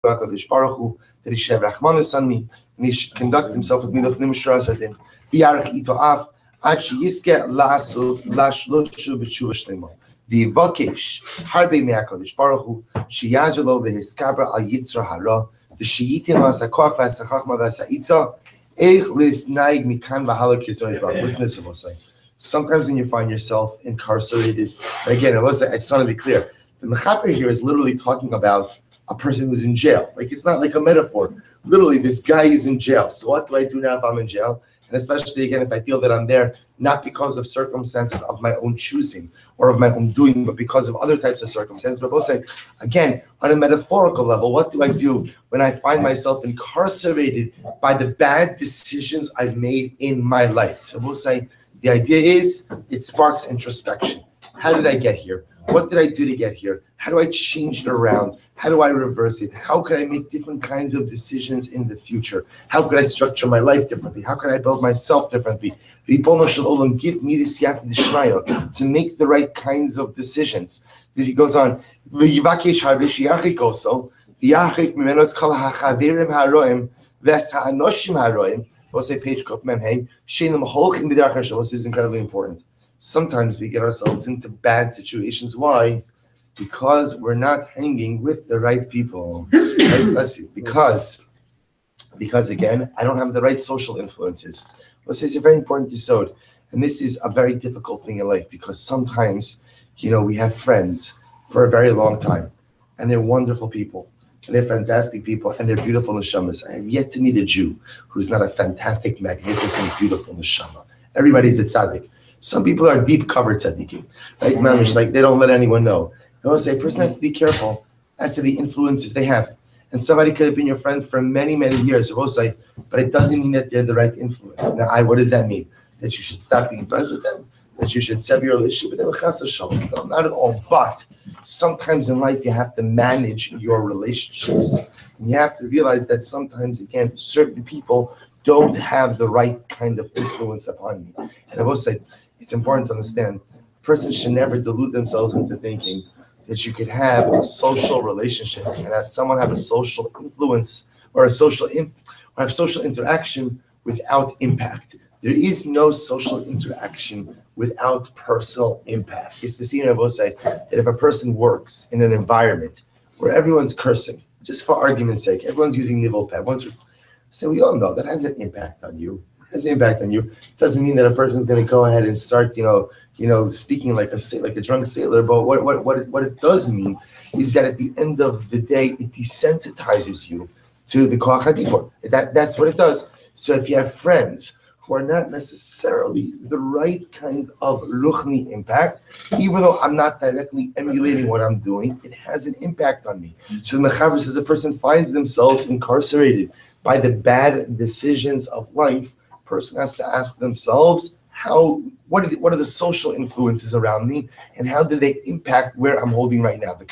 HaKadosh Baruch Hu, that he should have Rachmanis on me, and he should conduct himself with me of Nimshras Adin. V'yarech ito af, ad sheyiske la'asuf la'shloshu b'tshuva shlema. V'yivakesh harbe me'HaKadosh Baruch Hu, sheyazer lo v'hiskabra al yitzra hara, v'sheyitim ha'sakoach v'ha'sachachma v'ha'sa'itza, eich lisnaig mikan v'halak yitzra yizbach. Listen to this, Rabbi Say. Sometimes when you find yourself incarcerated, and again, I just want to be clear, the Mechaber here is literally talking about a person who's in jail. Like, it's not like a metaphor. Literally, this guy is in jail. So what do I do now if I'm in jail? And especially, again, if I feel that I'm there, not because of circumstances of my own choosing or of my own doing, but because of other types of circumstances. But both say, again, on a metaphorical level, what do I do when I find myself incarcerated by the bad decisions I've made in my life? So both say, the idea is it sparks introspection. How did I get here? What did I do to get here? How do I change it around? How do I reverse it? How can I make different kinds of decisions in the future? How could I structure my life differently? How can I build myself differently? Ribono shel olam, give me the siyata d'shmaya to make the right kinds of decisions. He goes on, v'yivakesh harbe sheyarchik also, v'yarchik mimenos kol ha'chaverim ha'roim, v'es ha'anoshim ha'roim. We'll say page Kuf Mem Hey. Sheinim holchim b'derech Hashem. This is incredibly important. Sometimes we get ourselves into bad situations. Why? Because we're not hanging with the right people. Right? Let's see. Because again, I don't have the right social influences. Let's say it's a very important yesod. And this is a very difficult thing in life because sometimes, we have friends for a very long time and they're wonderful people. And they're fantastic people, and they're beautiful neshamas. I have yet to meet a Jew who's not a fantastic, magnificent, beautiful neshama. Everybody's a tzaddik. Some people are deep covered tzaddikim, right? Mamish, like they don't let anyone know. I want to say a person has to be careful as to the influences they have. And somebody could have been your friend for many, many years, I will say, but it doesn't mean that they're the right influence. Now, what does that mean? That you should stop being friends with them? That you should sever your relationship with them? No, not at all. But sometimes in life you have to manage your relationships. And you have to realize that sometimes, again, certain people don't have the right kind of influence upon you. And I will say, it's important to understand, a person should never delude themselves into thinking that you could have a social relationship and have someone have a social influence or have social interaction without impact. There is no social interaction without personal impact. It's the same I will say that if a person works in an environment where everyone's cursing, just for argument's sake, everyone's using nivul pad. So we all know that has an impact on you. It has an impact on you. It doesn't mean that a person's going to go ahead and start, speaking like a drunk sailor. But what it does mean is that at the end of the day, it desensitizes you to the koach hadibur. That's what it does. So if you have friends who are not necessarily the right kind of ruchni impact, even though I'm not directly emulating what I'm doing, it has an impact on me. So the Mechaber says a person finds themselves incarcerated by the bad decisions of life. A person has to ask themselves, what are the social influences around me, and how do they impact where I'm holding right now? But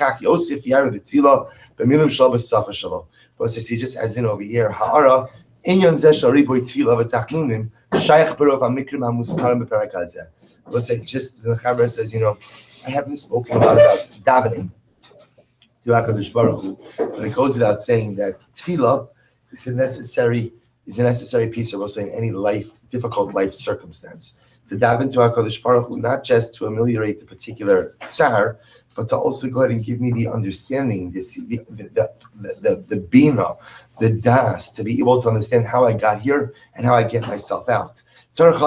he just adds in over here, ha'ara, inyan zeh shel riboy tefila v'tachnun shayach berov hamikrim hamuskarim b'perek hazeh. We'll say, just the Mechaber says, I haven't spoken a lot about davening to HaKadosh Baruch Hu, but it goes without saying that tefillah is a necessary piece of, we'll say, in any difficult life circumstance. To daven to HaKadosh Baruch Hu, not just to ameliorate the particular tsar, but to also go ahead and give me the understanding, the bina, the das, to be able to understand how I got here and how I get myself out. So we'll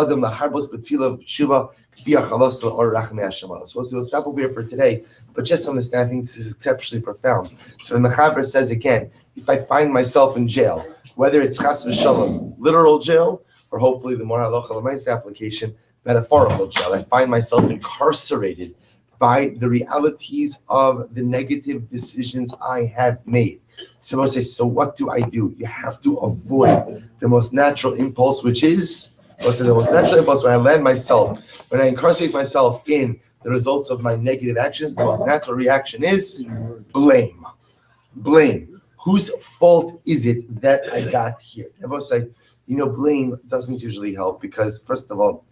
stop over here for today, but just understand, I think this is exceptionally profound. So the Mechaber says again, if I find myself in jail, whether it's chas v'shalom, literal jail, or hopefully the more halacha l'maisa application, metaphorical jail, I find myself incarcerated by the realities of the negative decisions I have made. So I say, so what do I do? You have to avoid the most natural impulse, which is, the most natural impulse when I incarcerate myself in the results of my negative actions, the most natural reaction is blame. Blame. Whose fault is it that I got here? I will say, blame doesn't usually help because, first of all,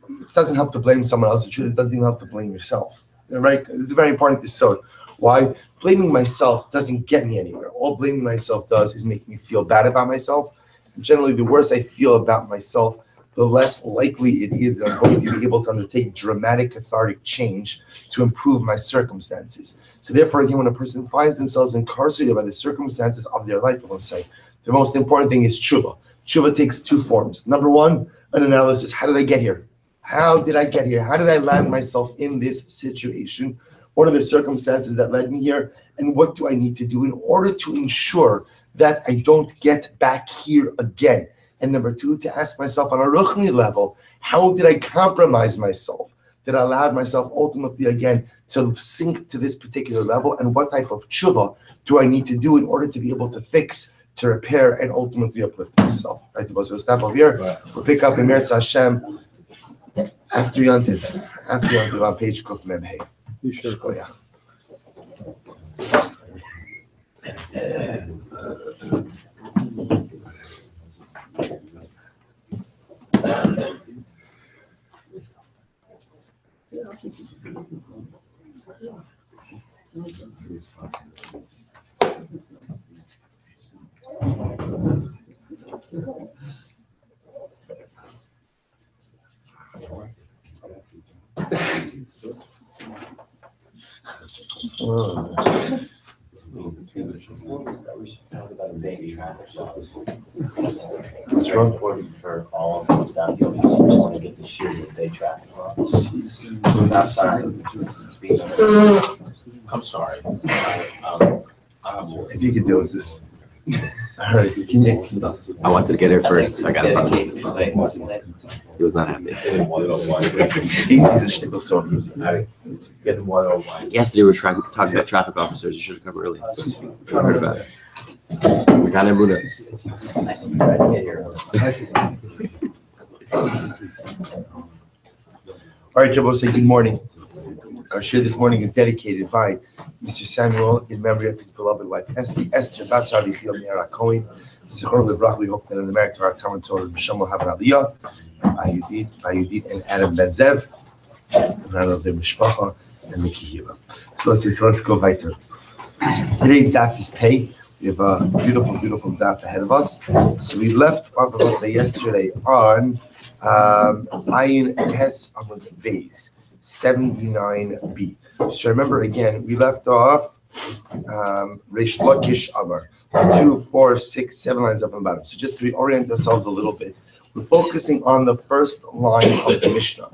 it doesn't help to blame someone else. The truth is, it doesn't even help to blame yourself. Right? It's very important. So Why? Blaming myself doesn't get me anywhere. All blaming myself does is make me feel bad about myself. And generally, the worse I feel about myself, the less likely it is that I'm going to be able to undertake dramatic cathartic change to improve my circumstances. So therefore, again, when a person finds themselves incarcerated by the circumstances of their life, we'll say, the most important thing is tshuva. Tshuva takes two forms. Number one, an analysis. How did I get here? How did I get here? How did I land myself in this situation? What are the circumstances that led me here? And what do I need to do in order to ensure that I don't get back here again? And number two, to ask myself on a ruchni level, how did I compromise myself that allowed myself ultimately again to sink to this particular level? And what type of tshuva do I need to do in order to be able to fix, to repair, and ultimately uplift myself? Right, so we'll stop over here. We'll pick up in Meretz Hashem after Yontiv on page Kuf Mem Hey. You should go, yeah. What's wrong? For all of them downfield, just want to get the sheer with day traffic laws. I'm sorry. If you could deal with this. All right, can you? I wanted to get here first. I got it. He was not happy. He's a shtickle so easy. Yesterday we were talking about traffic officers. You should have come early. I heard about it. We got him, Buddha. All right, Jabbo, say good morning. Our shir this morning is dedicated by Mr. Samuel in memory of his beloved wife Esther Bas Rabbi Shmuel Silber Cohen. Zichron Levrach. We hope that in the merit of our Talmud Torah, B'Shem will have an aliyah. By Yudit and Adam Ben Zev, and I of the Mishpacha and Miki Hila. So let's go weiter. Today's daf is pay. We have a beautiful, beautiful daf ahead of us. So we left off yesterday on Ayin Tes Amud Beis 79b. So remember again, we left off Reish Lakish Amar 2, 4, 6, 7 lines up and bottom. So just to reorient ourselves a little bit, we're focusing on the first line of the Mishnah.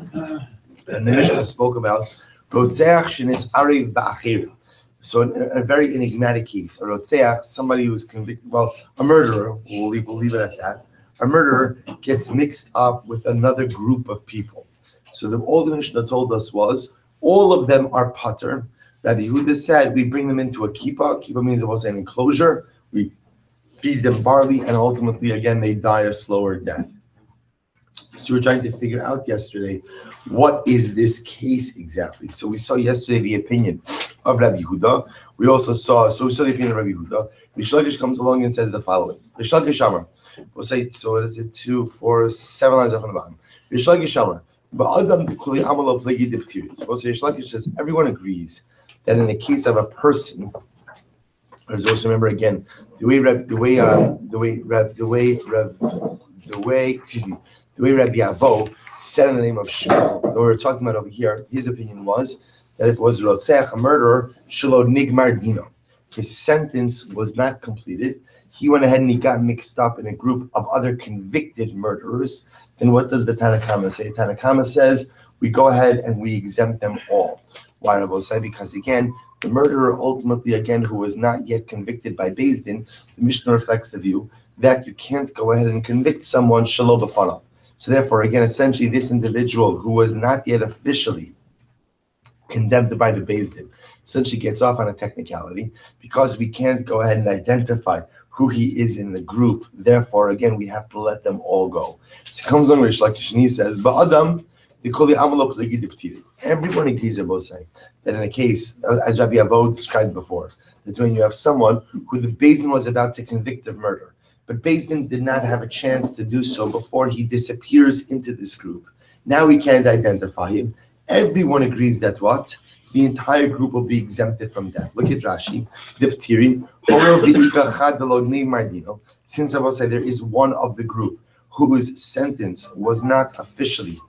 And the Mishnah spoke about Rotzeach Shenis Ariv Ba'achir. So a very enigmatic case. A Rotzeach, somebody who's convicted, well, a murderer, we'll leave it at that. A murderer gets mixed up with another group of people. So all the Mishnah told us was, all of them are pater. Rabbi Yehuda said, we bring them into a kippah. Kippah means it was an enclosure. We feed them barley, and ultimately, again, they die a slower death. So we're trying to figure out yesterday, what is this case exactly? So we saw yesterday the opinion of Rabbi Yehuda. We saw the opinion of Rabbi Yehuda. Reish Lakish comes along and says the following. Reish Lakish Amar. We'll say, so what is it? 2, 4, 7 lines up on the bottom. Reish Lakish Amar. We'll say Reish Lakish says, everyone agrees that in the case of a person, there's also, remember again, the way Rabbi Avo said in the name of Shmuel, that we were talking about over here, his opinion was that if it was Rotzeach, a murderer, Shelo Nigmar Dino, his sentence was not completed. He went ahead and he got mixed up in a group of other convicted murderers. Then what does the Tanakama say? Tanakama says, we go ahead and we exempt them all. Why, Rabbi say? Because again, the murderer ultimately, again, who was not yet convicted by Beis Din, the Mishnah reflects the view that you can't go ahead and convict someone Shelo B'fanav. So therefore, again, essentially, this individual who was not yet officially condemned by the Beis Din essentially gets off on a technicality because we can't go ahead and identify who he is in the group. Therefore, again, we have to let them all go. So it comes on Reish Lakish and he says, "Ba'adam dekoli amalo plegi diptiri." Everyone agrees, they're both saying that in a case, as Rabbi Avo described before, that when you have someone who the Beis Din was about to convict of murder, but Beis Din did not have a chance to do so before he disappears into this group. Now we can't identify him. Everyone agrees that what? the entire group will be exempted from death. Look at Rashi. Diptiri, Horo v'ika chad delogni mardino. Since Rabbi said there is one of the group whose sentence was not officially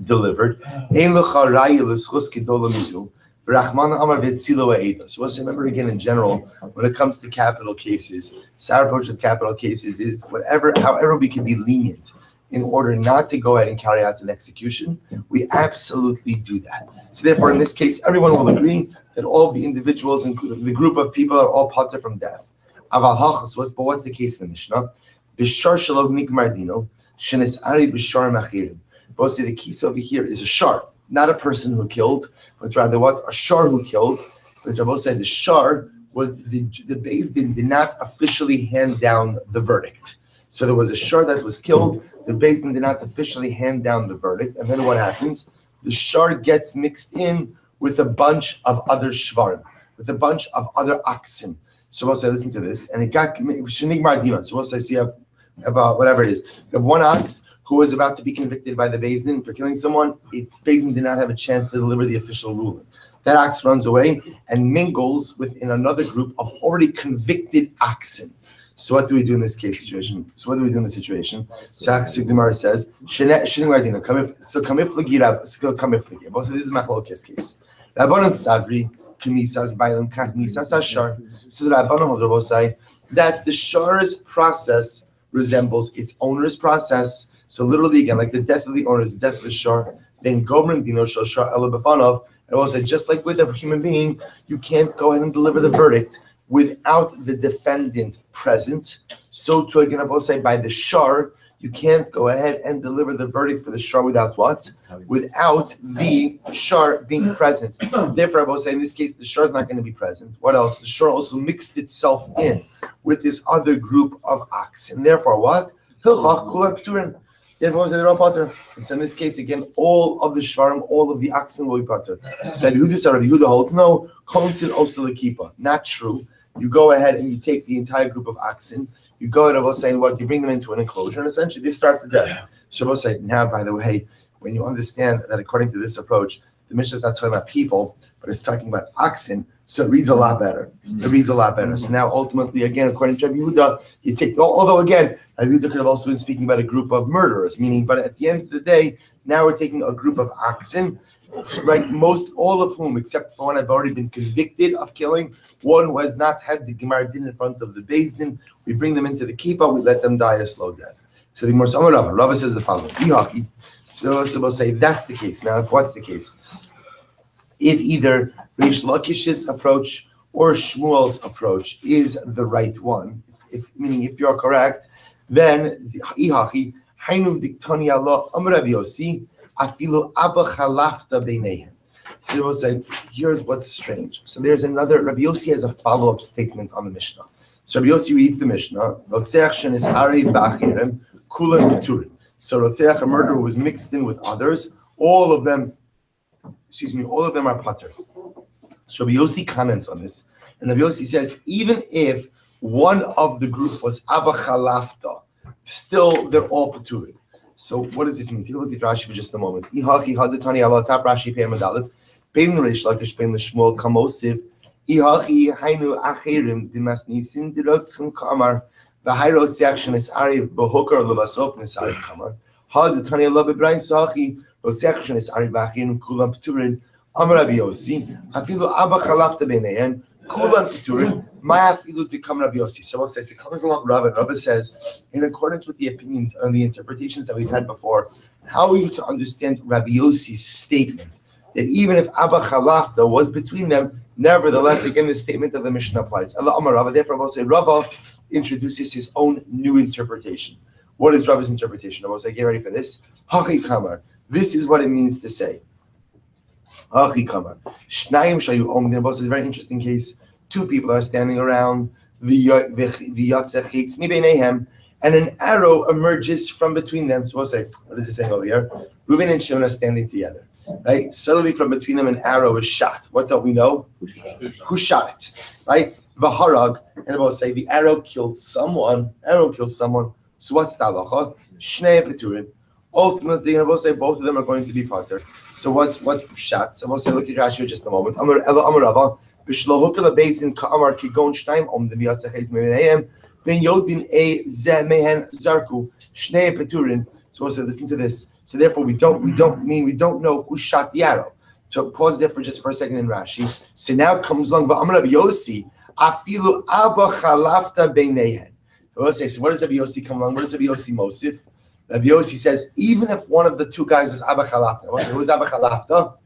delivered. Ein lecha raya l'schus gedol mizu. V'rachman amar v'tzilo ha'eda. So let's remember again in general, when it comes to capital cases, our approach with capital cases is however we can be lenient in order not to go ahead and carry out an execution, we absolutely do that. So therefore, in this case, everyone will agree that all of the individuals and the group of people are all pater from death. Aval hachas, but what's the case in the Mishnah? Bishar shalov mikmardino, shenes ari bishar machirim. Both say the case over here is a shar, not a person who killed, but rather what? A shar who killed. But Rabbi said the shar was the Beis Din did not officially hand down the verdict. So there was a shar that was killed. The Beis Din did not officially hand down the verdict, and then what happens? The shar gets mixed in with a bunch of other shvarim, with a bunch of other oxen. So we'll say, listen to this, and it got shenig mardima. So we'll say, so you have whatever it is. You have one ox who was about to be convicted by the Beis Din for killing someone. Beis Din did not have a chance to deliver the official ruling. That ox runs away and mingles within another group of already convicted oxen. So what do we do in this situation? So the Gemara says, both of these is machlokes case. Rabbanan savri k'misas bailam k'misas ashar. So the Rabbanan hold say that the shar's process resembles its owner's process. So literally again, like the death of the owner is the death of the shar. Then gomrim dino shal shar ela b'fanav. And I will say, just like with a human being, you can't go ahead and deliver the verdict without the defendant present. So to again, I will say by the shar, you can't go ahead and deliver the verdict for the shar without what? Without the shar being present. Therefore, I will say in this case, the shar is not going to be present. What else? The shar also mixed itself in with this other group of oxen. Therefore, what? Therefore, they're all pater. So in this case, again, all of the shvarim, all of the oxen will be pater. That Yehuda holds no, konsil oselakipa. Not true. You go ahead and you take the entire group of oxen. You go ahead and saying what you bring them into an enclosure, and essentially they start to death. So we'll say now, by the way, when you understand that according to this approach, the Mishnah is not talking about people, but it's talking about oxen. So it reads a lot better. So now, ultimately, again, according to Rabbi Yehuda, you take. Although again, Rabbi Yehuda could have also been speaking about a group of murderers, meaning. But at the end of the day, now we're taking a group of oxen, right? All of whom, except for one, have already been convicted of killing. One who has not had the Gemara din in front of the Beis Din. We bring them into the kippah. We let them die a slow death. So the Gemara Rava says the following: So we'll say that's the case. Now, if what's the case? If either Reish Lakish's approach or Shmuel's approach is the right one, meaning if you're correct, then Ihachi Hainu Diktoni Allah Amrav Yosi Afilu Abba Chalafta Beinehem. So we'll say, here's what's strange. So there's another. Rabbi Yossi has a follow-up statement on the Mishnah. So Rabbi Yossi reads the Mishnah. Rotzeach shenis Ari B'Achirem Kulan Keturim. So Rotzeach, a murderer who was mixed in with others, all of them are pater. So Rabbi Yossi comments on this, and Rabbi Yossi says, even if one of the group was Abba Chalafta, still they're all patur. So what does this mean? Take a look at Rashi for just a moment. Ihachi hadatani ala tap Rashi pei medalef bein Reish Lakish bein Shmuel kamosiv Ihachi hainu achirim dimas nisin dirotzim kamar v'hayrot section is ariv bohoker levasof nisariv kamar hadatani ala bebrain sachi. Section is Ari Bachin, Kulam Pturin, Amrav Yossi, Afilu Abba Chalafta Beineyan, Kulam Pturin, Maya Afilu to come Rabbi Yossi. So it says, it comes along Rav, and Rav says, in accordance with the opinions and the interpretations that we've had before, how are you to understand Rabbi Yossi's statement that even if Abba Chalafta was between them, nevertheless, again, the statement of the Mishnah applies. Allah Amar Rav, therefore, Rav say, Rav introduces his own new interpretation. What is Rav's interpretation? Rav say, get ready for this. Hachi Kamar. This is what it means to say. Achi kamar. Shnayim shayu omdim. It's a very interesting case. Two people are standing around. And an arrow emerges from between them. So we'll say, what is it saying over here? Reuven and Shimon are standing together. Right? Suddenly from between them an arrow is shot. What don't we know? Who shot it? Right? V'harag. And we'll say the arrow killed someone. So what's the halacha? Shnei peturim. ultimately, and we'll say both of them are going to be pater. So what's the pshat? So we'll say, look at Rashi just a moment. Amar Rava, b'shlohuk lebeizin ka'amar kigon shtayim omdim yatzacheiz me'ayim ben yodin e ze mehen zarku shnei peturin. So we'll say, listen to this. So therefore, we don't know who shot the arrow. So pause there for just for a second in Rashi. So now comes along v'amar Rabbi Yossi afilu abba chalafta beinehen. We'll say, so where does Rabbi Yossi come along? Where does Rabbi Yossi Mosif? Rabbi Yossi says, even if one of the two guys was Abba Chalafta, who was Abba Chalafta?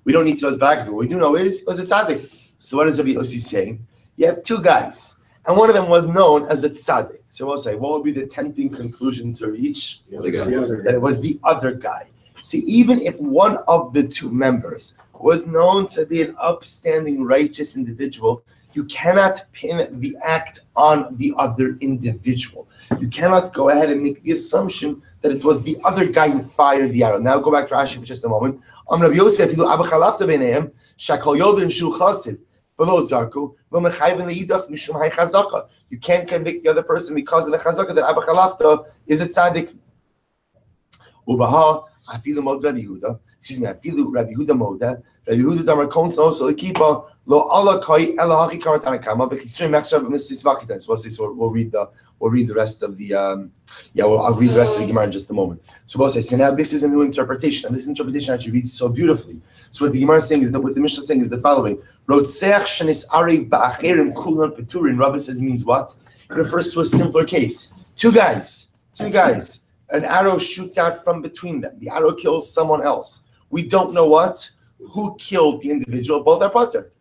We don't need to know his background. What we do know is, was a tzaddik. So what is Rabbi Yossi saying? You have two guys, and one of them was known as a tzaddik. So we'll say, what would be the tempting conclusion to reach? That it was the other guy. See, even if one of the two members was known to be an upstanding, righteous individual, you cannot pin the act on the other individual. You cannot go ahead and make the assumption that it was the other guy who fired the arrow. Now go back to Rashi for just a moment. Rabbi Yosef, you can't convict the other person because of the chazaka that Abba Chalafta is a tzaddik. Afilu Rabbi Yehuda Moda. Rabbi Yehuda Damar Kons also Kipa Lo Allah Kai Ela Hachi Karatanakama V'Chisrei Mechshav V'Mistis Vachitan. So we'll read the rest of the I'll read the rest of the Gemara in just a moment. So we'll say, so now this is a new interpretation, and this interpretation actually reads so beautifully. So what the Gemara is saying is that what the Mishnah is saying is the following: Rotzeach shenis arev ba'acherim kulan peturin. Rabbi says means what? It refers to a simpler case. Two guys. An arrow shoots out from between them. The arrow kills someone else. We don't know who killed the individual. Both are pater.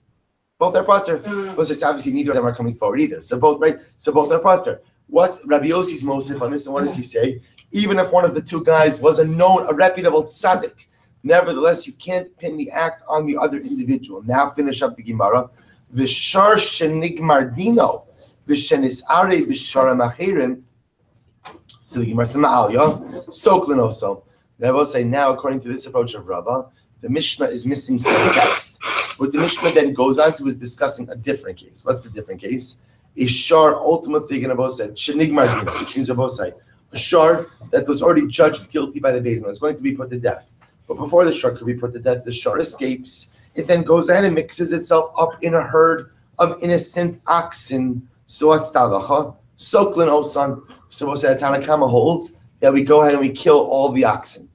Because it's obviously neither of them are coming forward either. So both are pater. What Rabbi Yossi's Mosif on this, and what does he say? Even if one of the two guys was a reputable tzaddik, nevertheless, you can't pin the act on the other individual. Now finish up the Gemara. V'shar shenigmar dino, v'shenis arei v'shara machirim. So the Gemara says, Ma'alya, Soklin also. Now I will say, now according to this approach of Rava, the Mishnah is missing some text. What the Mishnah then goes on to is discussing a different case. What's the different case? A shar ultimately going to both say, Shenigmar dino, which means both say, a shar that was already judged guilty by the Beis Din is going to be put to death. But before the shar could be put to death, the shar escapes. It then goes in and mixes itself up in a herd of innocent oxen. So what's talacha? Soklin osan. So we'll say Tanakama holds that we go ahead and we kill all the oxen.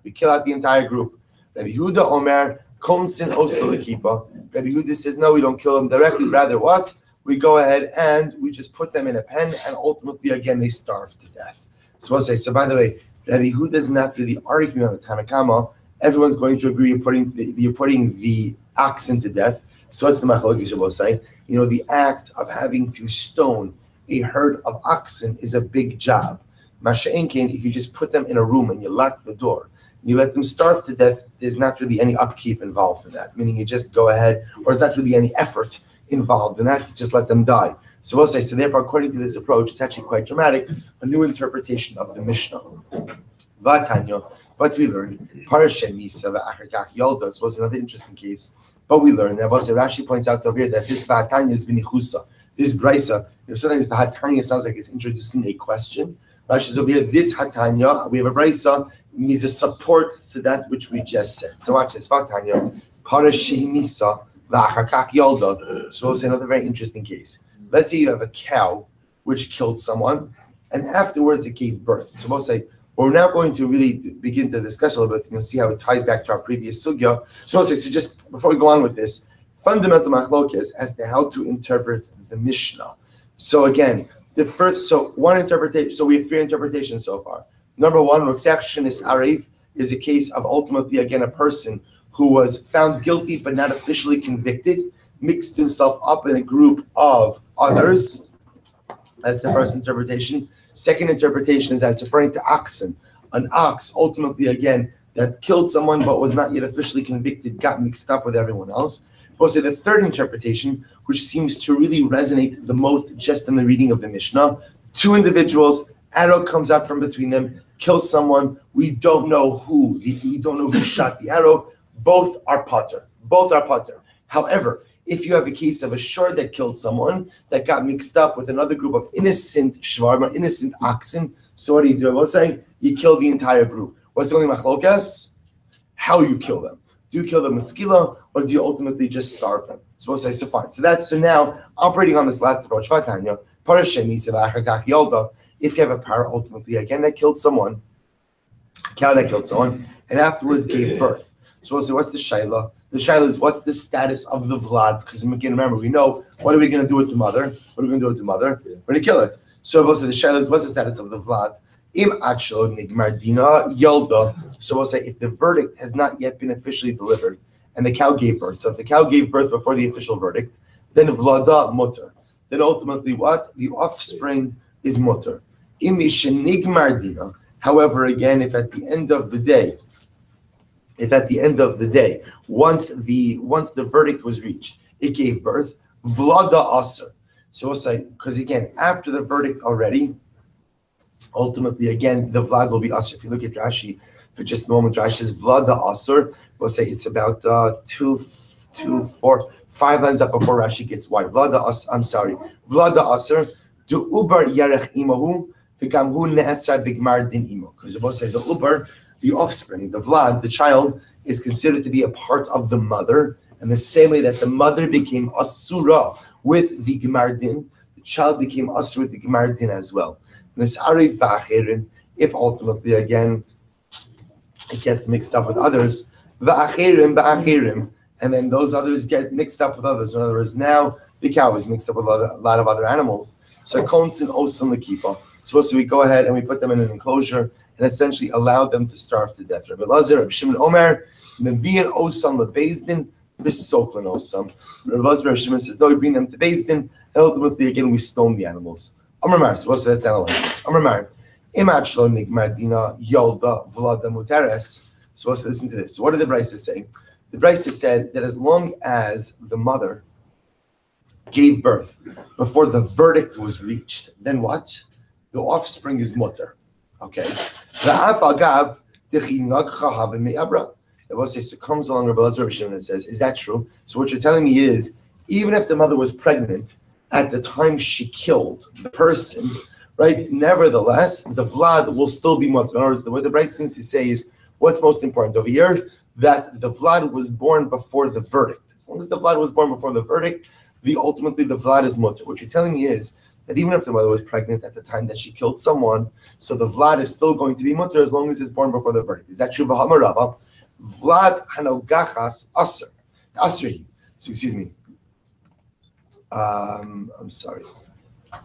We kill out the entire group. Rabbi Yehuda Omer Konsin Osalakipa. Rabbi Yehuda says no, we don't kill them directly. Rather, what? We go ahead and we just put them in a pen, and ultimately again they starve to death. So we'll say. So by the way, Rabbi Yehuda is not really arguing on the Tanakama. Everyone's going to agree you're putting the oxen to death. So what's the machlokes we'll say? You know, the act of having to stone a herd of oxen is a big job. Masha'enkin, if you just put them in a room and you lock the door, you let them starve to death, there's not really any upkeep involved in that. Meaning you just go ahead, or there's not really any effort involved in that, you just let them die. So we'll say, so therefore, according to this approach, it's actually quite dramatic, a new interpretation of the Mishnah. Vatanya, but we learned, Parashem Misa v'achar Yoldos was another interesting case, but we learned that Rashi points out over here that this Vatanya is b'nichusa. This Braisa, sometimes the Hatanya sounds like it's introducing a question. Rashi is over here, this Hatanya, we have a Braisa, needs a support to that which we just said. So watch this, Hatanya, Parashi Misa, V'achakak Yolda. So it's another very interesting case. Let's say you have a cow which killed someone, and afterwards it gave birth. So we'll say, we're now going to really begin to discuss a little bit, and you'll see how it ties back to our previous sugya. So we'll say, so just before we go on with this, fundamental machlokes as to how to interpret the Mishnah. So again, one interpretation. So we have three interpretations so far. Number one, Rotzeach shenis arev is a case of ultimately again a person who was found guilty but not officially convicted, mixed himself up in a group of others. That's the first interpretation. Second interpretation is that it's referring to oxen. An ox ultimately again that killed someone but was not yet officially convicted, got mixed up with everyone else. We'll say the third interpretation, which seems to really resonate the most just in the reading of the Mishnah, two individuals, arrow comes out from between them, kills someone, we don't know who shot the arrow, both are pater. However, if you have a case of a shor that killed someone that got mixed up with another group of innocent shvarim, innocent oxen, So what do? We'll say you kill the entire group. What's the only machlokas? How you kill them. Do you kill them with skila, or do you ultimately just starve them? So we'll say, so fine. So now, operating on this last approach, Vatanya, if you have a para ultimately, again, that killed someone, a cow that killed someone, and afterwards gave birth. So we'll say, what's the shaila? The shaila is, what's the status of the vlad? Because again, remember, we know, what are we going to do with the mother? What are we going to do with the mother? We're going to kill it. So we'll say, the shaila is, what's the status of the vlad? Im achlo nigmar dina yolda. So we'll say, if the verdict has not yet been officially delivered, and the cow gave birth. So if the cow gave birth before the official verdict, then vlada mutter. Then ultimately what? The offspring is mutter. Im nigmar dina. However, again, if at the end of the day, once the verdict was reached, it gave birth, vlada aser. So we'll say, because again, after the verdict already, ultimately, again, the vlad will be aser. If you look at Rashi, for just a moment, Rashi says vlada aser. We'll say it's about 5 lines up before Rashi gets wide. Vlada aser. Du uber yarech imahu v'gam hu ne'asar b'gmar din imo. Because we'll say the uber, the offspring, the vlad, the child, is considered to be a part of the mother, and the same way that the mother became asura with the gmar din, the child became asura with the gmar din as well. If ultimately, again, it gets mixed up with others, and then those others get mixed up with others. In other words, now the cow is mixed up with a lot of other animals. So konsin osam lekipa. So we go ahead and we put them in an enclosure and essentially allow them to starve to death. Rabbi Lazar, Rabbi Shimon Omer, mevian osam lebezdin, v'soplan osam. Rabbi Lazar, Rabbi Shimon says, no, we bring them to Bezdin, and ultimately again we stone the animals. Amar Mar, so that sound like this. Amar Mar, imachlo nigmar dina yolda vlada muteres. So let's listen to this. So what did the Brisa say? The Brisa said that as long as the mother gave birth before the verdict was reached, then what? The offspring is mutter. Okay. The afagav dechinag chahav me'abra. The Brisa comes along Rabbi Lazar Shimon and says, "Is that true?" So what you're telling me is, even if the mother was pregnant at the time she killed the person, right? Nevertheless, the vlad will still be mutter. In other words, what the Brisa seems to say is, what's most important over here? That the vlad was born before the verdict. As long as the vlad was born before the verdict, ultimately the vlad is mutter. What you're telling me is that even if the mother was pregnant at the time that she killed someone, so the vlad is still going to be mutter as long as it's born before the verdict. Is that true? V'hamarava, vlad hanogachas aser. Aseri. So excuse me. I'm sorry. I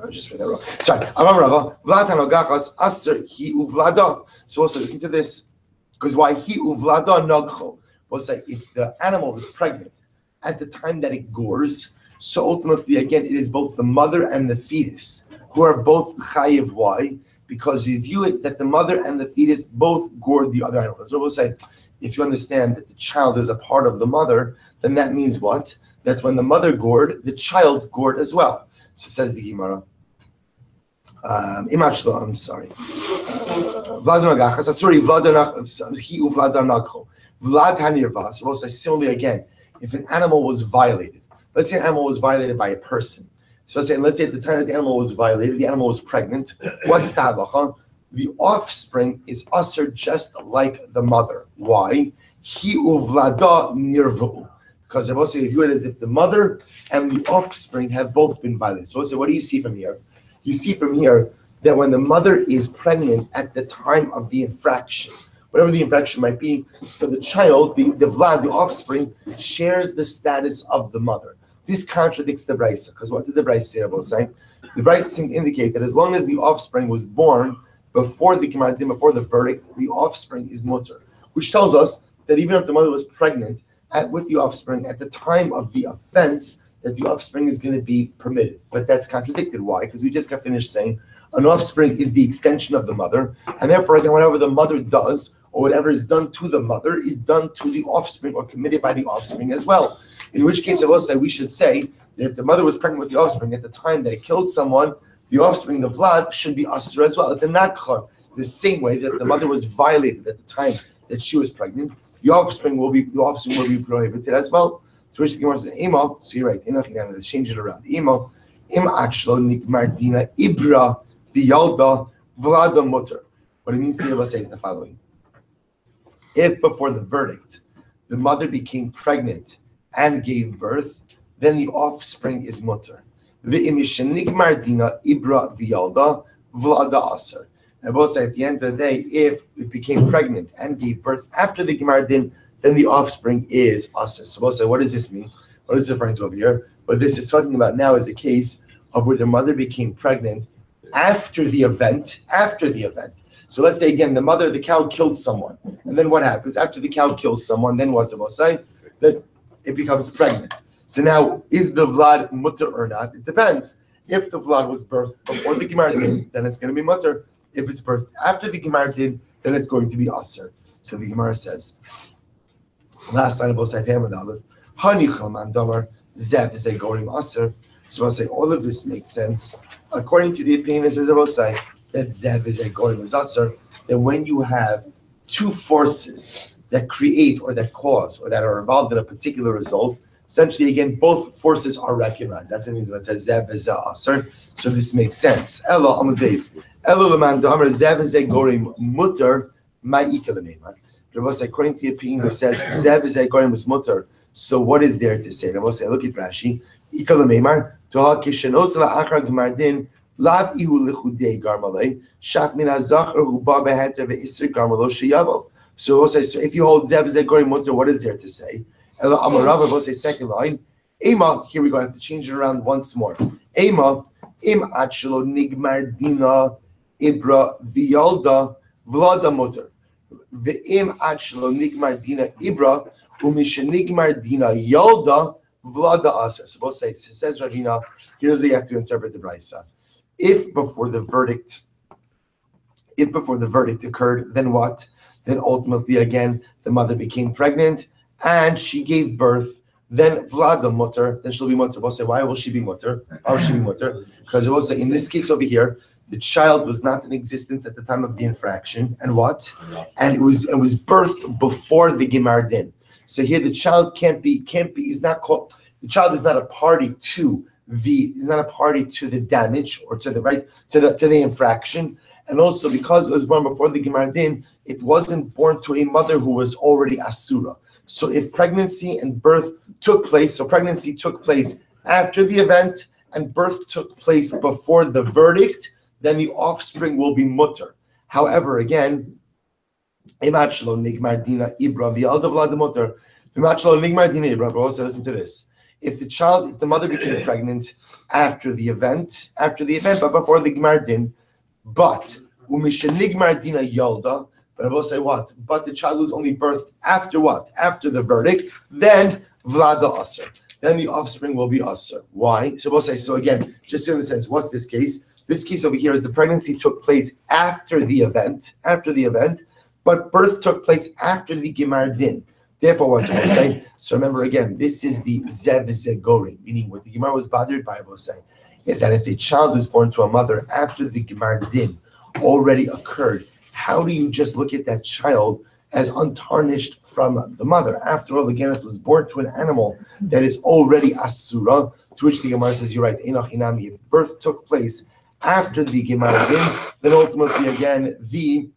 just read that wrong. Sorry. Amarava, vlad hanogachas aser hi uvlada. So also listen to this. Because why he uvlada nagcho was like if the animal is pregnant at the time that it gores, so ultimately again it is both the mother and the fetus who are both chayiv. Why? Because we view it that the mother and the fetus both gored the other animal. So we'll say, if you understand that the child is a part of the mother, then that means what? That when the mother gored, the child gored as well. So says the Gemara. Imachlo, I'm sorry. Vlad hanirva. So we'll say similarly again, if an animal was violated, let's say an animal was violated by a person. So let's say at the time that the animal was violated, the animal was pregnant. What's the halacha? The offspring is usher just like the mother. Why? Hi uvlada nirvu. Because I will say, if you it as if the mother and the offspring have both been violated. So we'll say, what do you see from here? You see from here that when the mother is pregnant at the time of the infraction, whatever the infraction might be, so the child, the vlad, the offspring, shares the status of the mother. This contradicts the Brisa, because what did the Brisa say about saying? The Brisa seemed to indicate that as long as the offspring was born before the Gemara, before the verdict, the offspring is mutter, which tells us that even if the mother was pregnant with the offspring at the time of the offense, that the offspring is going to be permitted. But that's contradicted. Why? Because we just got finished saying an offspring is the extension of the mother, and therefore, again, whatever the mother does, or whatever is done to the mother, is done to the offspring or committed by the offspring as well. In which case, I will say, we should say that if the mother was pregnant with the offspring at the time that it killed someone, the offspring, the vlad, should be asur as well. It's a nakchon. The same way that if the mother was violated at the time that she was pregnant, the offspring will be prohibited as well. So which the Gemara says, Emo, so you're right, let's change it around. Emo, im achlo nikmar dina ibra v'yalda vlada mutter. What it means to say is the following. If before the verdict, the mother became pregnant and gave birth, then the offspring is mutter. V'imisheniggmar dina ibra v'yalda vlada aser. And both say at the end of the day, if it became pregnant and gave birth after the Gemar din, then the offspring is aser. So both say, what does this mean? What is it referring to over here? What this is talking about now is a case of where the mother became pregnant after the event. So let's say again, the cow killed someone. And then what happens? After the cow kills someone, then what do both say? That it becomes pregnant. So now, is the vlad mutter or not? It depends. If the vlad was birthed before the Gemar din, then it's going to be mutter. If it's birthed after the Gemar din, then it's going to be aser. So the Gemara says, last line of Osai Pam and Aleph, Hanichal man damar zev is a gorim aser. So I'll say all of this makes sense according to the opinion of Osai that zev is a gorim aser. That when you have two forces that create or that cause or that are involved in a particular result, essentially again both forces are recognized. That's the means when it says zev is a aser. So this makes sense. Ella on the base. According to the opinion who says Zev is a gorim is mutter, so what is there to say? Look at Rashi. So if you hold Zev is a gorim mutter, what is there to say? Second line. Ema, here we're going to have to change it around once more. Ema, im achelo nigmar dina ibra v'yalda vlada mutter. V'im achelo nigmar dina ibra umishenigmar dina yalda vlada aser. So both say, it says Ravina, here's how you have to interpret the Brisa. If before the verdict occurred, then what? Then ultimately again, the mother became pregnant and she gave birth. Then Vlada mutter, then she'll be mutter. We'll say, why will she be mutter? Why will she be mutter? Because we'll say, in this case over here, the child was not in existence at the time of the infraction, and what? And it was birthed before the Gemar din. So here the child is not called. The child is not a party to the damage or to the infraction, and also because it was born before the Gemar din, it wasn't born to a mother who was already asura. So if pregnancy and birth took place, so pregnancy took place after the event and birth took place before the verdict, then the offspring will be mutter. However, again, listen to this. If the mother became pregnant after the event, but before the Gemar din, but I will say what? But the child was only birthed after what? After the verdict, then Vlada Aser. Then the offspring will be Aser. Why? So we'll say, so again, just in the sense, what's this case? This case over here is the pregnancy took place after the event, but birth took place after the Gemar din. Therefore, what do I say? So remember again, this is the Zev Zegorim, meaning what the Gemara was bothered by, I will say, is that if a child is born to a mother after the Gemar din already occurred, how do you just look at that child as untarnished from the mother? After all, again, it was born to an animal that is already asura, to which the Gemara says, you're right, Enochinami, if birth took place after the Gemar din, then ultimately, again, the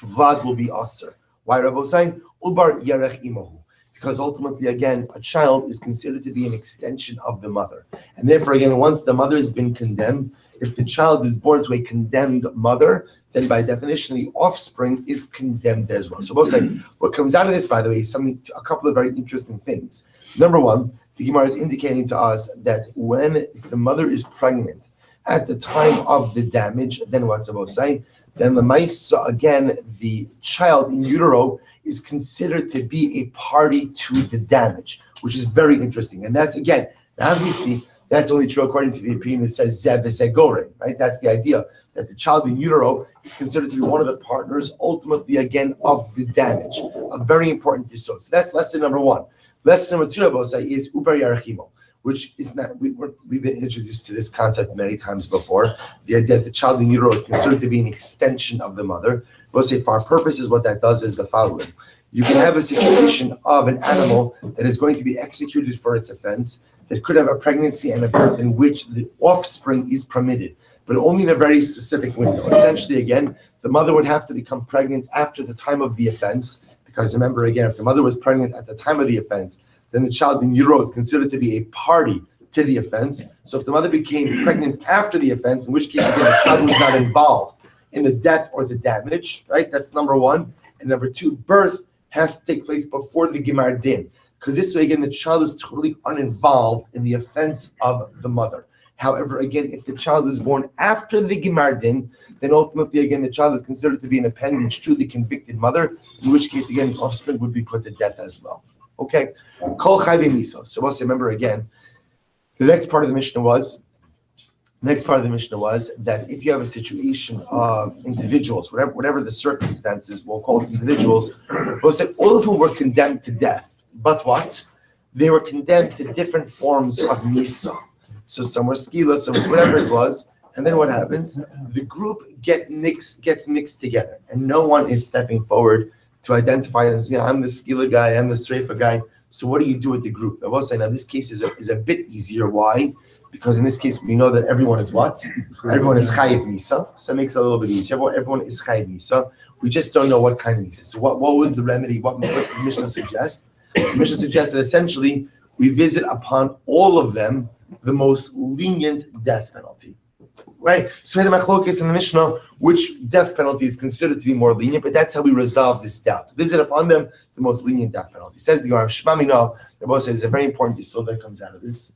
Vlad will be asur. Why, Rabbi Osai? Ubar yarech imahu. Because ultimately, again, a child is considered to be an extension of the mother. And therefore, again, once the mother has been condemned, if the child is born to a condemned mother, then by definition, the offspring is condemned as well. So we'll say, what comes out of this, by the way, is a couple of very interesting things. Number one, the Gemara is indicating to us that if the mother is pregnant at the time of the damage, then what we'll say, then the Maisa, again, the child in utero is considered to be a party to the damage, which is very interesting. And that's, again, obviously, that's only true according to the opinion that says Zev Zegorim, right? That's the idea, that the child in utero is considered to be one of the partners, ultimately, again, of the damage. A very important yesod. So that's lesson number one. Lesson number two, I will say, is Ubar Yarachimo, which is not, we've been introduced to this concept many times before. The idea that the child in utero is considered to be an extension of the mother. We'll say, for our purposes, what that does is the following. You can have a situation of an animal that is going to be executed for its offense, that could have a pregnancy and a birth in which the offspring is permitted. but only in a very specific window. Essentially, again, the mother would have to become pregnant after the time of the offense, because remember, again, if the mother was pregnant at the time of the offense, then the child in utero is considered to be a party to the offense. So if the mother became pregnant after the offense, in which case, again, the child was not involved in the death or the damage, right? That's number one. And number two, birth has to take place before the Gimar Din, because this way, again, the child is totally uninvolved in the offense of the mother. However, again, if the child is born after the Gimar Din, then ultimately, again, the child is considered to be an appendage to the convicted mother, in which case, again, the offspring would be put to death as well. Okay? Kol Chai B'Miso. So also remember, again, the next part of the Mishnah was that if you have a situation of individuals, whatever the circumstances, we'll call it individuals, we'll say all of whom were condemned to death. But what? They were condemned to different forms of Misa. So some were skila, some was whatever it was. And then what happens? The group gets mixed together. And no one is stepping forward to identify them. Say, I'm the skila guy, I'm the sreifa guy. So what do you do with the group? I will say, now this case is a bit easier. Why? Because in this case, we know that everyone is what? Everyone is chayiv misa. So it makes it a little bit easier. Everyone is chayiv misa. We just don't know what kind of misa. So what was the remedy? What the Mishnah suggests? The Mishnah suggests that essentially we visit upon all of them the most lenient death penalty. Right? So we had a machlokes in the Mishnah which death penalty is considered to be more lenient, but that's how we resolve this doubt. Visit upon them the most lenient death penalty. Says the Gemara, Shema Mina, the boss says a very important yisod that comes out of this.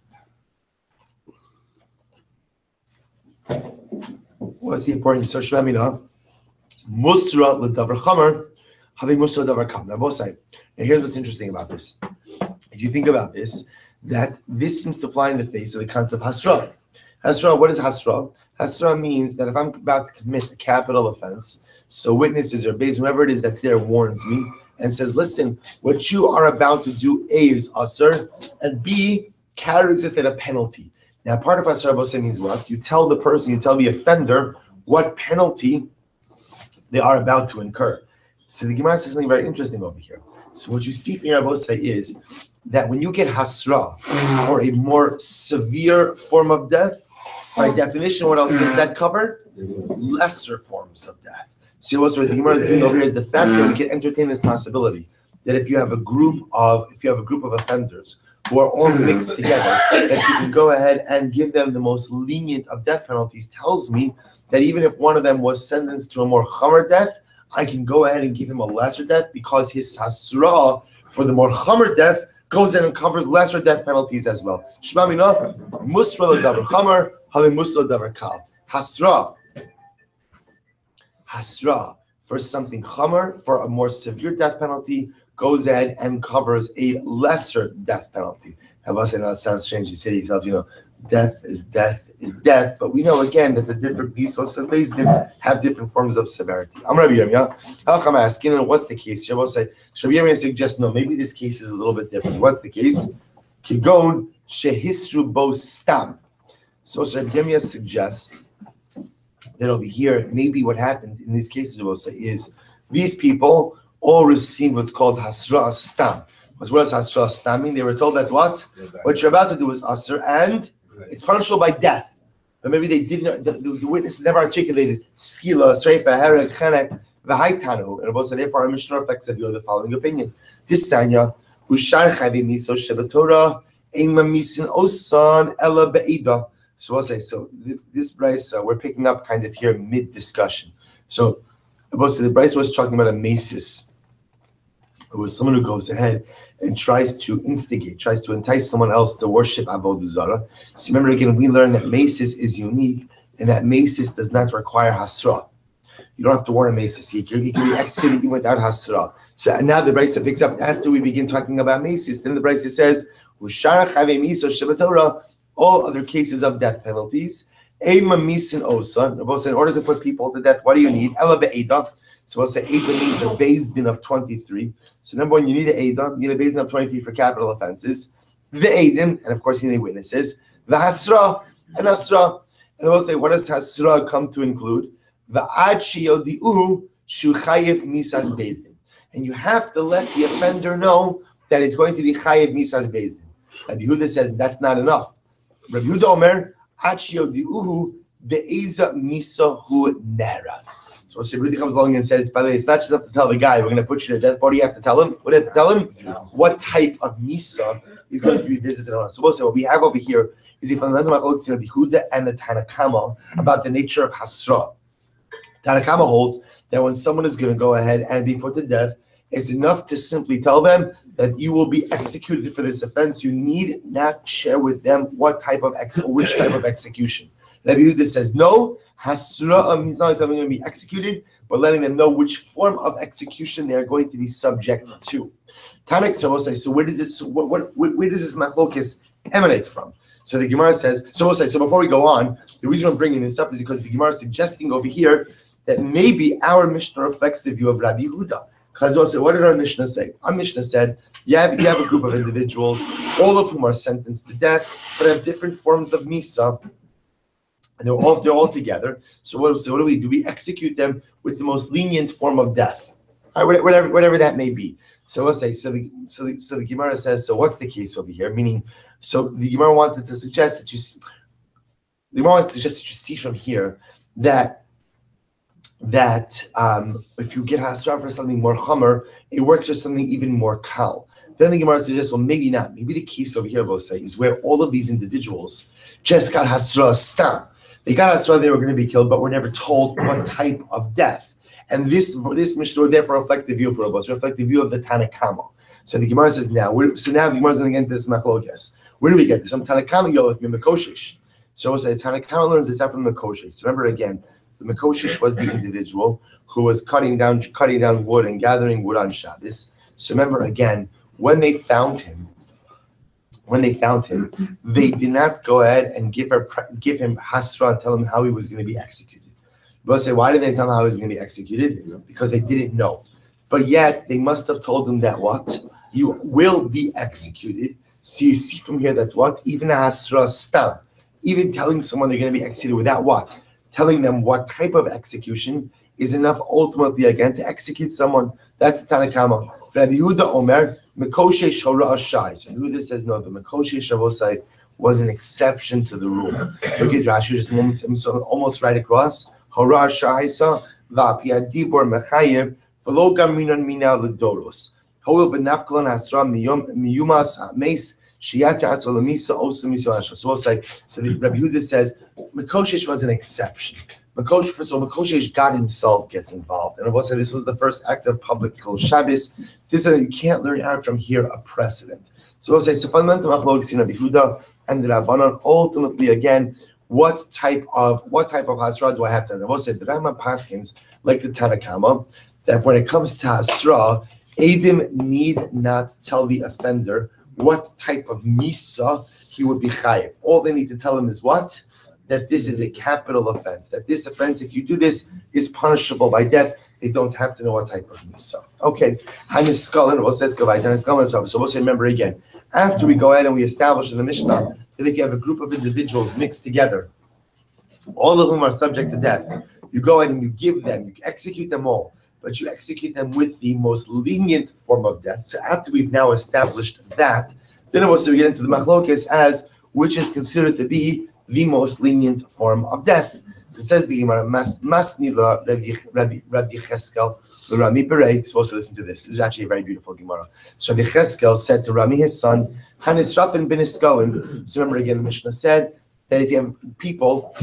What's the important yisod? Shema Mina, Musra l'davar chamer, having Musra l'davar kam. Now both say, and here's what's interesting about this. If you think about this, that this seems to fly in the face of the concept of hasra. Hasra, what is hasra? Hasra means that if I'm about to commit a capital offense, so witnesses or based, whoever it is that's there warns me and says, listen, what you are about to do, A, is asr, and B, carries with it a penalty. Now, part of asr bose means what? You tell the person, you tell the offender what penalty they are about to incur. So the Gemara says something very interesting over here. So what you see from your bose is that when you get hasra, or a more severe form of death, by definition, what else does that cover? Lesser forms of death. See, what the Gemara is doing over here is the fact that we can entertain this possibility that if you have a group of offenders who are all mixed together, that you can go ahead and give them the most lenient of death penalties, tells me that even if one of them was sentenced to a more chamer death, I can go ahead and give him a lesser death because his hasra for the more chamer death goes in and covers lesser death penalties as well. Shema Mina, Musra l'davar chamer, having Musra l'davar kal. Hasra for something chamer, for a more severe death penalty, goes ahead and covers a lesser death penalty. It sounds strange. You say to yourself, death is death, but we know again that the different pisos and bezdin have different forms of severity. I'm Rabbi Yirmiyah. I'm asking, what's the case? Rabbi Yirmiyah suggests, no, maybe this case is a little bit different. What's the case? Kigon shehisru bo stam. So Rabbi Yirmiyah suggests that over here, maybe what happened in these cases, is these people all received what's called hasra stam. What does hasra stam mean? They were told that what you're about to do is asr, and it's punishable by death. But maybe they didn't. The witness never articulated skila, sreifa, herek, chenek, v'haitanu. And also, therefore, our Mishnah reflects that you have the following opinion: this sanya ushar chavi miso shebatorah ema misin osan ela beida. So I'll say, this Bryce, we're picking up kind of here mid-discussion. So the Bryce was talking about a masis. It was someone who goes ahead and tries to entice someone else to worship Avodah Zarah. So remember again, we learned that masis is unique and that masis does not require hasra. You don't have to warn a masis. He can be executed even without hasra. So now the Bryce picks up, after we begin talking about masis, then the Bryce says, all other cases of death penalties, in order to put people to death, what do you need? So we'll say Eidah means a beis din of 23. So number one, you need an Eidah, you need a beis din of 23 for capital offenses. The Eidim, and of course you need witnesses. The Hasra and Hasra. And we'll say, what does Hasra come to include? The Ad Sheyodi'uhu Shu Chayev Misas Beis Din. And you have to let the offender know that it's going to be Chayev Misas Beis Din. Rabbi Yehuda says that's not enough. Rabbi Yehuda Omer, Ad Sheyodi'uhu be'eza misa hu nehran. So Rudy comes along and says, by the way, it's not just enough to tell the guy, we're going to put you to death. What do you have to tell him? What do you have to tell him? What type of misa is going to be visited on us. So we'll say what we have over here is the fundamental machlokes in Yehuda and the Tanna Kama about the nature of hasra. Tanna Kama holds that when someone is going to go ahead and be put to death, it's enough to simply tell them that you will be executed for this offense. You need not share with them which type of execution. Rabbi Yehuda says no. Hasra means not telling them to be executed, but letting them know which form of execution they are going to be subject to. Tanak will say, so where does this machlokes emanate from? So the Gemara says, so we'll say, so before we go on, the reason I'm bringing this up is because the Gemara is suggesting over here that maybe our Mishnah reflects the view of Rabbi Yehuda. Because also, what did our Mishnah say? Our Mishnah said, you have a group of individuals, all of whom are sentenced to death, but have different forms of misa, and they're all together. So what do we do? We execute them with the most lenient form of death, whatever that may be. So let's say, so the Gemara says, so what's the case over here? Meaning, so the Gemara wanted to suggest that you see from here that if you get hasra for something more chomer, it works for something even more kal. Then the Gemara suggests, well, maybe not. Maybe the case over here, we'll say, is where all of these individuals just got hasra stam. They got hasra, they were going to be killed, but were never told what type of death. And this Mishnah would therefore reflect the view for us, reflect the view of the Tanna Kama. So the Gemara says now the Gemara is going to get into this machlokes. Where do we get this? From Tanna Kama Yolef Mekoshish. So we'll say Tanna Kama learns this out from Mekoshish. Remember again, the Mekoshish was the individual who was cutting down wood and gathering wood on Shabbos. So remember again, when they found him, they did not go ahead and give him hasra and tell him how he was going to be executed. But say, why did they tell him how he was going to be executed? Because they didn't know. But yet they must have told him that what? You will be executed. So you see from here that what? Even a hasra stam, even telling someone they're going to be executed without what? Telling them what type of execution is enough ultimately again to execute someone. That's the Tanna Kama. Rabbi Yehuda Omer, Mekoshe Shora Ashai. So Yehuda says no, the Mekoshe Shavosai was an exception to the rule. Look at Rashi, just almost right across. Hora Ashai Vapia Dibor Mechayev, Velo Gaminon Mina Ledoros. However, Nafkalan Hasra Miyumas Mace, Shiata Atzolamisa Osamisa Asha. So the Rabbi Yehuda says Mekoshe was an exception. Mekoshe, God himself gets involved. And I will say this was the first act of public Chil Shabbos. This is you can't learn out from here a precedent. So we'll say, so fundamental machlokes in Rabbi Yehuda and the Rabbanon, ultimately again, what type of hasra do I have to have? I will say the Rambam Paskins, like the Tanna Kama, that when it comes to hasra, Eidim need not tell the offender what type of misa he would be chayiv. All they need to tell him is what? That this is a capital offense. That this offense, if you do this, is punishable by death. They don't have to know what type of misa. Okay. So we'll say, remember again, after we go ahead and we establish in the Mishnah that if you have a group of individuals mixed together, all of them are subject to death, you go ahead and you give them, you execute them all, but you execute them with the most lenient form of death. So after we've now established that, then we get into the machlokes as which is considered to be the most lenient form of death. So it says the Gemara, Masni la Rabbi Cheskel, Rami Berei. So also listen to this. This is actually a very beautiful Gemara. So Rabbi Cheskel said to Rami, his son, Hanisrafin bin Iskalin. So remember again, the Mishnah said that if you have people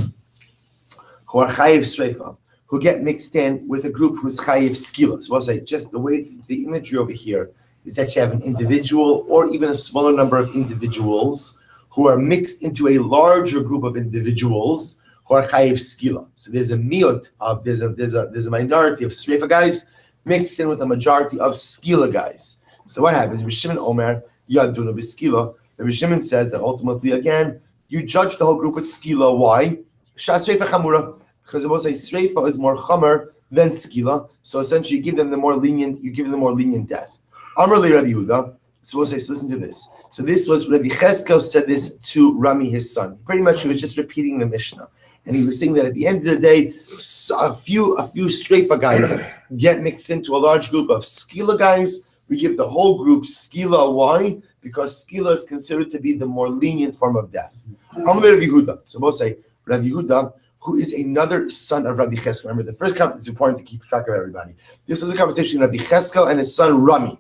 who are chayiv sreifa, who get mixed in with a group who's chayiv skila. So we'll say, just the way the imagery over here is that you have an individual or even a smaller number of individuals who are mixed into a larger group of individuals who are chayiv skila. So there's a miut of there's a minority of sreifa guys mixed in with a majority of skila guys. So what happens? Rabbi Shimon Omer yadunu b'skila. Rabbi Shimon says that ultimately again you judge the whole group with skila. Why? Shasreifa chamura, because it will say sreifa is more chamer than skila. So essentially you give them the more lenient death. Amar le Rabbi Yehuda. So we'll say, so listen to this. So this was Rabbi Cheskel said this to Rami, his son. Pretty much he was just repeating the Mishnah. And he was saying that at the end of the day, a few streifa guys get mixed into a large group of skila guys. We give the whole group skila. Why? Because skila is considered to be the more lenient form of death. Amar le Rabbi Yehuda. So we'll say, Rabbi Yehuda, who is another son of Rabbi Cheskel. Remember, the first conversation is important to keep track of everybody. This is a conversation between Rabbi Cheskel and his son Rami.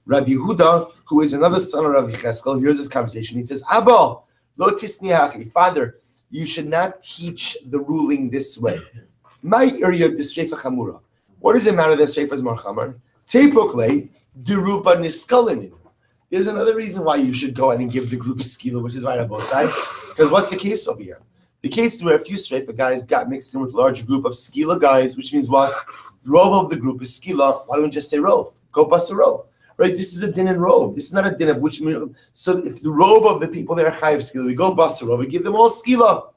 Rabbi Yehuda, who is another son of Rabbi Cheskel, here's this conversation. He says, Abba, lo tisni hachi. Father, you should not teach the ruling this way. My area of the Sreifa Chamura. What does it matter that Sreifa is more Chamar? Tepokle, Deruba Niskalinin. There's another reason why you should go ahead and give the group a skila, which is right on both sides. Because what's the case over here? The case is where a few Sreifa guys got mixed in with a large group of skila guys, which means what? The rov of the group is skila. Why don't we just say rov? Go bust a rov. Right? This is a din and rov. This is not a din of which. So if the rov of the people there are chayiv skila, we go bust a rov. We give them all skila.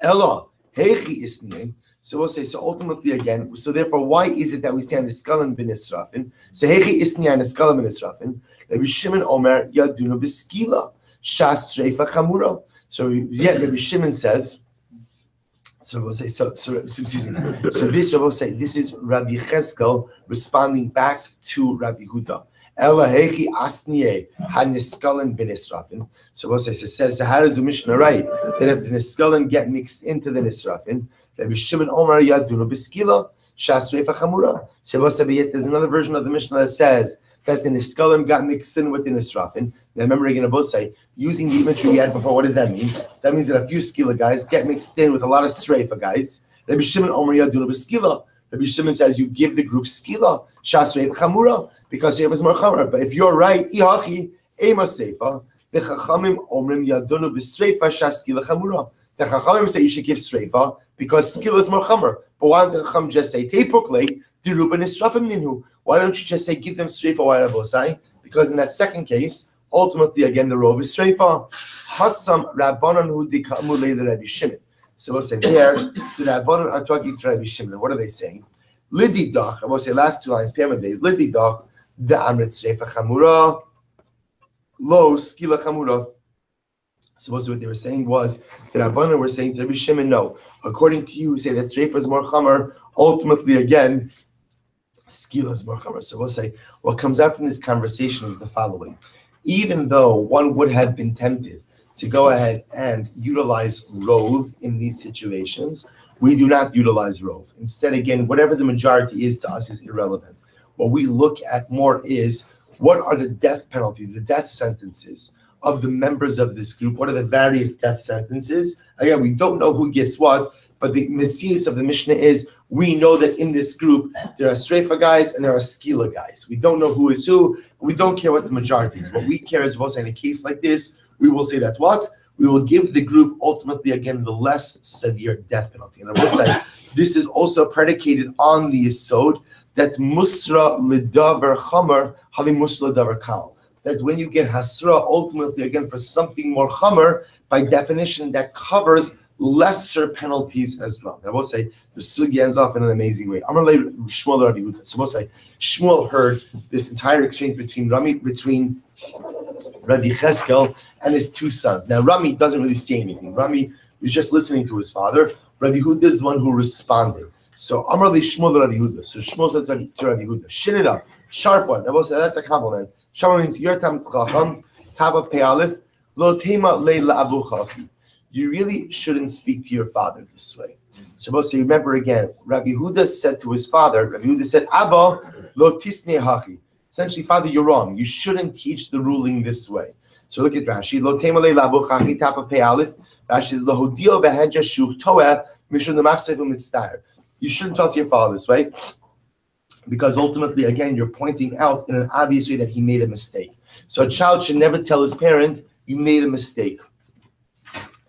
Ella heichi isnei. So we'll say, so ultimately again, so therefore, why is it that we stand the Skalan bin Israfin? So heichi isnei and the Skalan bin Israfin. Rabbi Shimon Omer yadunu b'skila shas reifa chamura. So yet Rabbi Shimon says. So we'll say, excuse me. So this Rabbi will say, this is Rabbi Cheskel responding back to Rabbi Huda. Ela heichi asniye haniskalan bin Israfin. So we'll say, so how does the Mishnah write that if the niskalan get mixed into the Nisrafin, Rabbi Shimon Omer yadunu b'skila shas reifa chamura. So we'll say, yet there's another version of the Mishnah that says that the niskalim got mixed in with the nisrafin. Now remember, you're going to both say, using the imagery we had before, what does that mean? That means that a few skila guys get mixed in with a lot of streifa guys. Rabbi Shimon Omer yadunu b'skila. Rabbi Shimon says you give the group skila, shas reifa chamura, because you have more chamura. But if you're right, ihachi ema seifa, the chachamim omrim yadunu b'streifa shas skila chamura. The chachamim say you should give streifa because skila is more chamur. But why don't the chacham just say teipukle diruba nisrafim ninhu? Why don't you just say give them streifa wa'arabosai? Because in that second case, ultimately again the rov is streifa. Hassam rabbanon hu dikamulei the Rabbi Shimon. So we'll say there the rabbanon are talking to Rabbi Shimon. What are they saying? Lidi dach. I will say last two lines. Lidi dach the amrit streifa chamura lo skila chamura. So what they were saying was the rabbanon were saying to Rabbi Shimon, no. According to you, say that streifa is more chamur. Ultimately, again, skila is more chamur. So we'll say what comes out from this conversation is the following: even though one would have been tempted to go ahead and utilize rov in these situations, we do not utilize rov. Instead, again, whatever the majority is to us is irrelevant. What we look at more is what are the death penalties, the death sentences of the members of this group. What are the various death sentences? Again, we don't know who gets what, but the mitzvahs of the Mishnah is we know that in this group there are streifa guys and there are skila guys. We don't know who is who. We don't care what the majority is. What we care is what's in a case like this. We will say that what? We will give the group ultimately again the less severe death penalty. And I will say this is also predicated on the yesod that musra lidavar chamar having musra lidavar kal. That when you get hasra, ultimately again for something more chamer, by definition that covers lesser penalties as well. I will say the sugi ends off in an amazing way. I'm going to lay Shmuel Rabbi Yehuda. So we'll say Shmuel heard this entire exchange between Rabbi Cheskel and his two sons. Now Rami doesn't really say anything. Rami was just listening to his father. Rabbi Yehuda is the one who responded. So I'm going to lay Shmuel Rabbi Yehuda. So Shmuel said to Rabbi Yehuda, "Shin it up, sharp one." I will say that's a compliment. Shama means your tam chacham, tab of pei aleph, lo tema leila abu chachi. You really shouldn't speak to your father this way. So we'll say, remember again, Rabbi Yehuda said to his father, Rabbi Yehuda said, Abba lo tisne hachi. Essentially, father, you're wrong. You shouldn't teach the ruling this way. So look at Rashi. Lo tema leila abu chachi, tab of pei aleph. Rashi is lo hodio v'hedja shuch toeh mishun l'machsev u'mitzdayer. You shouldn't talk to your father this way. Because ultimately, again, you're pointing out in an obvious way that he made a mistake. So a child should never tell his parent, you made a mistake.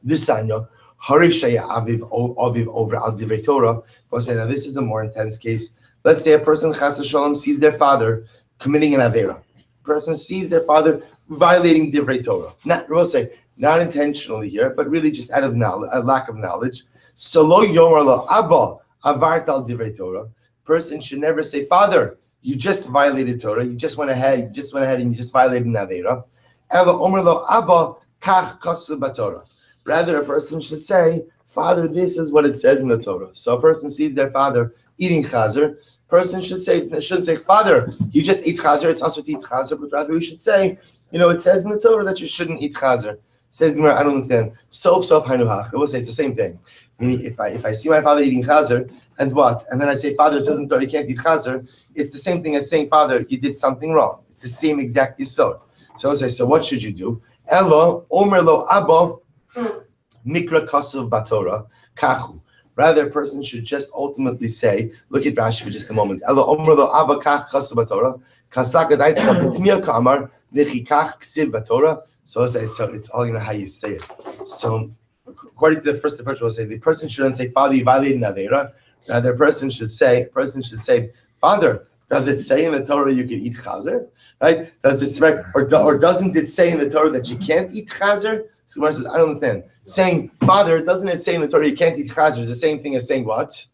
This sanya, harishaya aviv over al divrei Torah. Now this is a more intense case. Let's say a person chas v'shalom sees their father committing an avera. A person sees their father violating divrei Torah. We'll say not intentionally here, but really just out of knowledge, a lack of knowledge. Salo yomar lo abba avart al divrei Torah. Person should never say, "Father, you just violated Torah. You just went ahead and you just violated an avera." Ela omer lo abba kach kasu b'Torah. Rather, a person should say, "Father, this is what it says in the Torah." So a person sees their father eating chazer. Person shouldn't say, "Father, you just ate chazer. It's also to eat chazer." But rather, we should say, "It says in the Torah that you shouldn't eat chazer." Says the Gemara, I don't understand. Sof hanuhach. I will say it's the same thing. Meaning, if I see my father eating chazer, and what? And then I say, Father, it says in Torah you can't eat chazer. It's the same thing as saying, Father, you did something wrong. It's the same exact yisod. So I say, so what should you do? Elo omer lo abba mikra kasav batorah kachu. Rather, a person should just ultimately say, look at Rashi for just a moment. Elo omer lo abba kach kasav batorah kasak adait k'tmiya kamar v'chikach ksiv batorah. So I say, so it's all how you say it. So according to the first approach, we'll say the person shouldn't say, Father, you violated Naveira. Rather, a person should say, Father, does it say in the Torah you can eat chazer? Right? Does it right? Or doesn't it say in the Torah that you can't eat chazer? So Gemara says, I don't understand. Saying, Father, doesn't it say in the Torah you can't eat chazer is the same thing as saying what?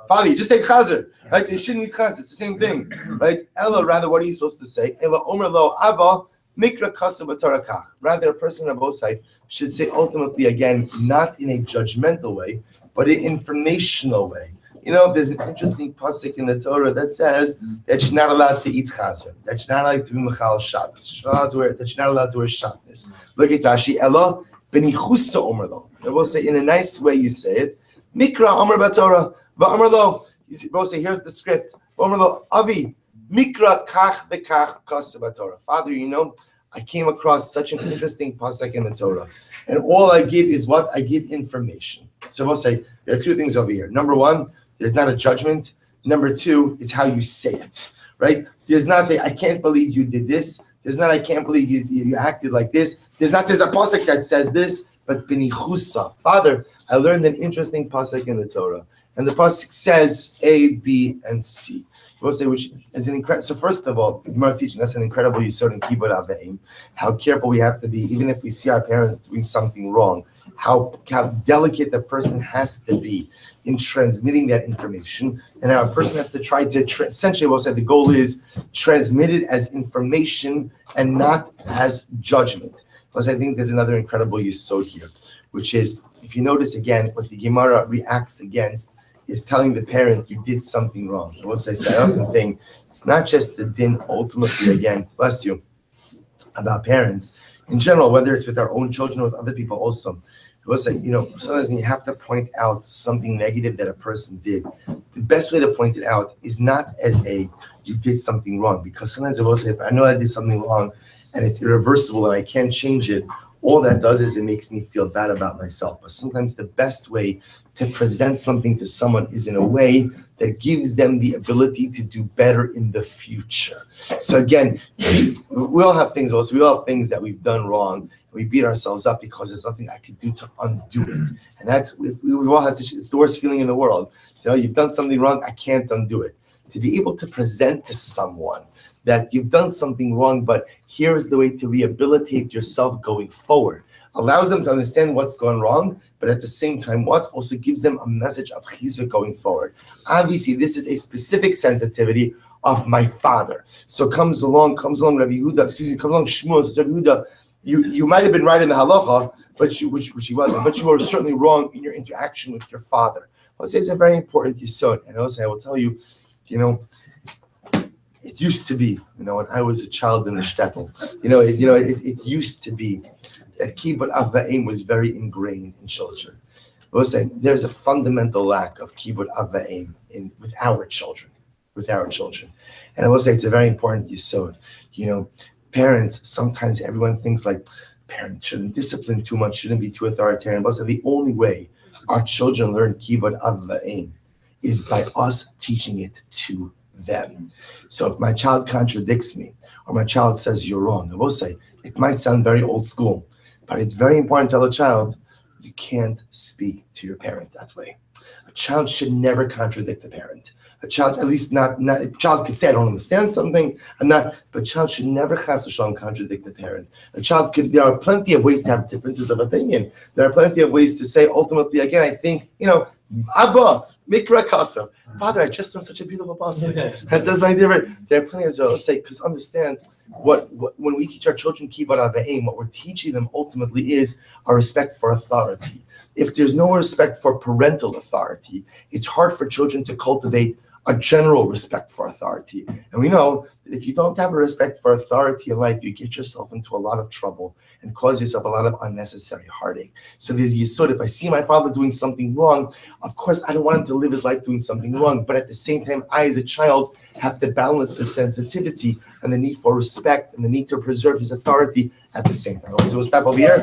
Father, you just take chazer. Right? You shouldn't eat chazer. It's the same thing. Right? Ella, rather, what are you supposed to say? Ella omer lo abba mikra kasav b'torah kach. Rather, a person on both sides should say ultimately, again, not in a judgmental way, but in an informational way. You know, there's an interesting pasuk in the Torah that says that you're not allowed to eat chazer, that you're not allowed to be mechal Shabbos, that you're not allowed to wear Shabbos. Look at Rashi, Ella benichusa omer lo. I will say in a nice way you say it. Mikra omer b'Torah, v'omer lo. You will say, here's the script. Omer lo, Avi, mikra kach v'kach kasav b'Torah. Father, you know, I came across such an interesting pasuk in the Torah, and all I give is what? I give information. So we'll say there are two things over here. Number one, there's not a judgment. Number two, it's how you say it, right? There's not the I can't believe you did this. There's not I can't believe you acted like this. There's a pasuk that says this, but benichusa. Father, I learned an interesting pasuk in the Torah, and the pasuk says A, B, and C. We'll say which is an incredible. So first of all, Gemara is teaching us an incredible yisod in kibud aveim. How careful we have to be, even if we see our parents doing something wrong. How delicate a person has to be in transmitting that information, and how a person has to try to essentially. We'll say the goal is transmit it as information and not as judgment. Because I think there's another incredible yisod here, which is if you notice again what the Gemara reacts against. Is telling the parent you did something wrong. I will say, I often think it's not just the din ultimately, again, bless you, about parents. In general, whether it's with our own children or with other people also. I will say, you know, sometimes when you have to point out something negative that a person did, the best way to point it out is not as a, you did something wrong. Because sometimes I will say, if I know I did something wrong and it's irreversible and I can't change it, all that does is it makes me feel bad about myself. But sometimes the best way to present something to someone is in a way that gives them the ability to do better in the future. So again, we all have things also. We all have things that we've done wrong. We beat ourselves up because there's nothing I could do to undo it. And that's, we all have such, it's the worst feeling in the world. You know, you've done something wrong, I can't undo it. To be able to present to someone that you've done something wrong, but here is the way to rehabilitate yourself going forward. Allows them to understand what's gone wrong, but at the same time, what also gives them a message of chizuk going forward. Obviously, this is a specific sensitivity of my father. So comes along Rabbi Yehuda, comes along Shmuel, says, Rabbi Yehuda, you might have been right in the halacha, but which he wasn't, but you were certainly wrong in your interaction with your father. I'll say it's a very important yisod, and also I will tell you, you know, it used to be, you know, when I was a child in the shtetl, it used to be that kibbut av va'em was very ingrained in children. I was saying there's a fundamental lack of kibbut av va'em with our children. And I will say it's a very important yisod. You know, parents, sometimes everyone thinks like parents shouldn't discipline too much, shouldn't be too authoritarian. But the only way our children learn kibbut av va'em is by us teaching it to them. So if my child contradicts me or my child says you're wrong, I will say it might sound very old school, but it's very important to tell a child you can't speak to your parent that way. A child should never contradict a parent. A child, at least not a child could say I don't understand something, but a child should never chas v'shalom contradict the parent. A child could. There are plenty of ways to have differences of opinion. There are plenty of ways to say ultimately. Again, I think Abba mikra kasa. Father, I just learned such a beautiful pasuk. That says something different. There are plenty of ways to say because understand what when we teach our children kibbut av va'em, what we're teaching them ultimately is a respect for authority. If there's no respect for parental authority, it's hard for children to cultivate a general respect for authority. And we know that if you don't have a respect for authority in life, you get yourself into a lot of trouble and cause yourself a lot of unnecessary heartache. So there's yesod. If I see my father doing something wrong, of course, I don't want him to live his life doing something wrong. But at the same time, I, as a child, have to balance the sensitivity and the need for respect and the need to preserve his authority at the same time. So we'll stop over here.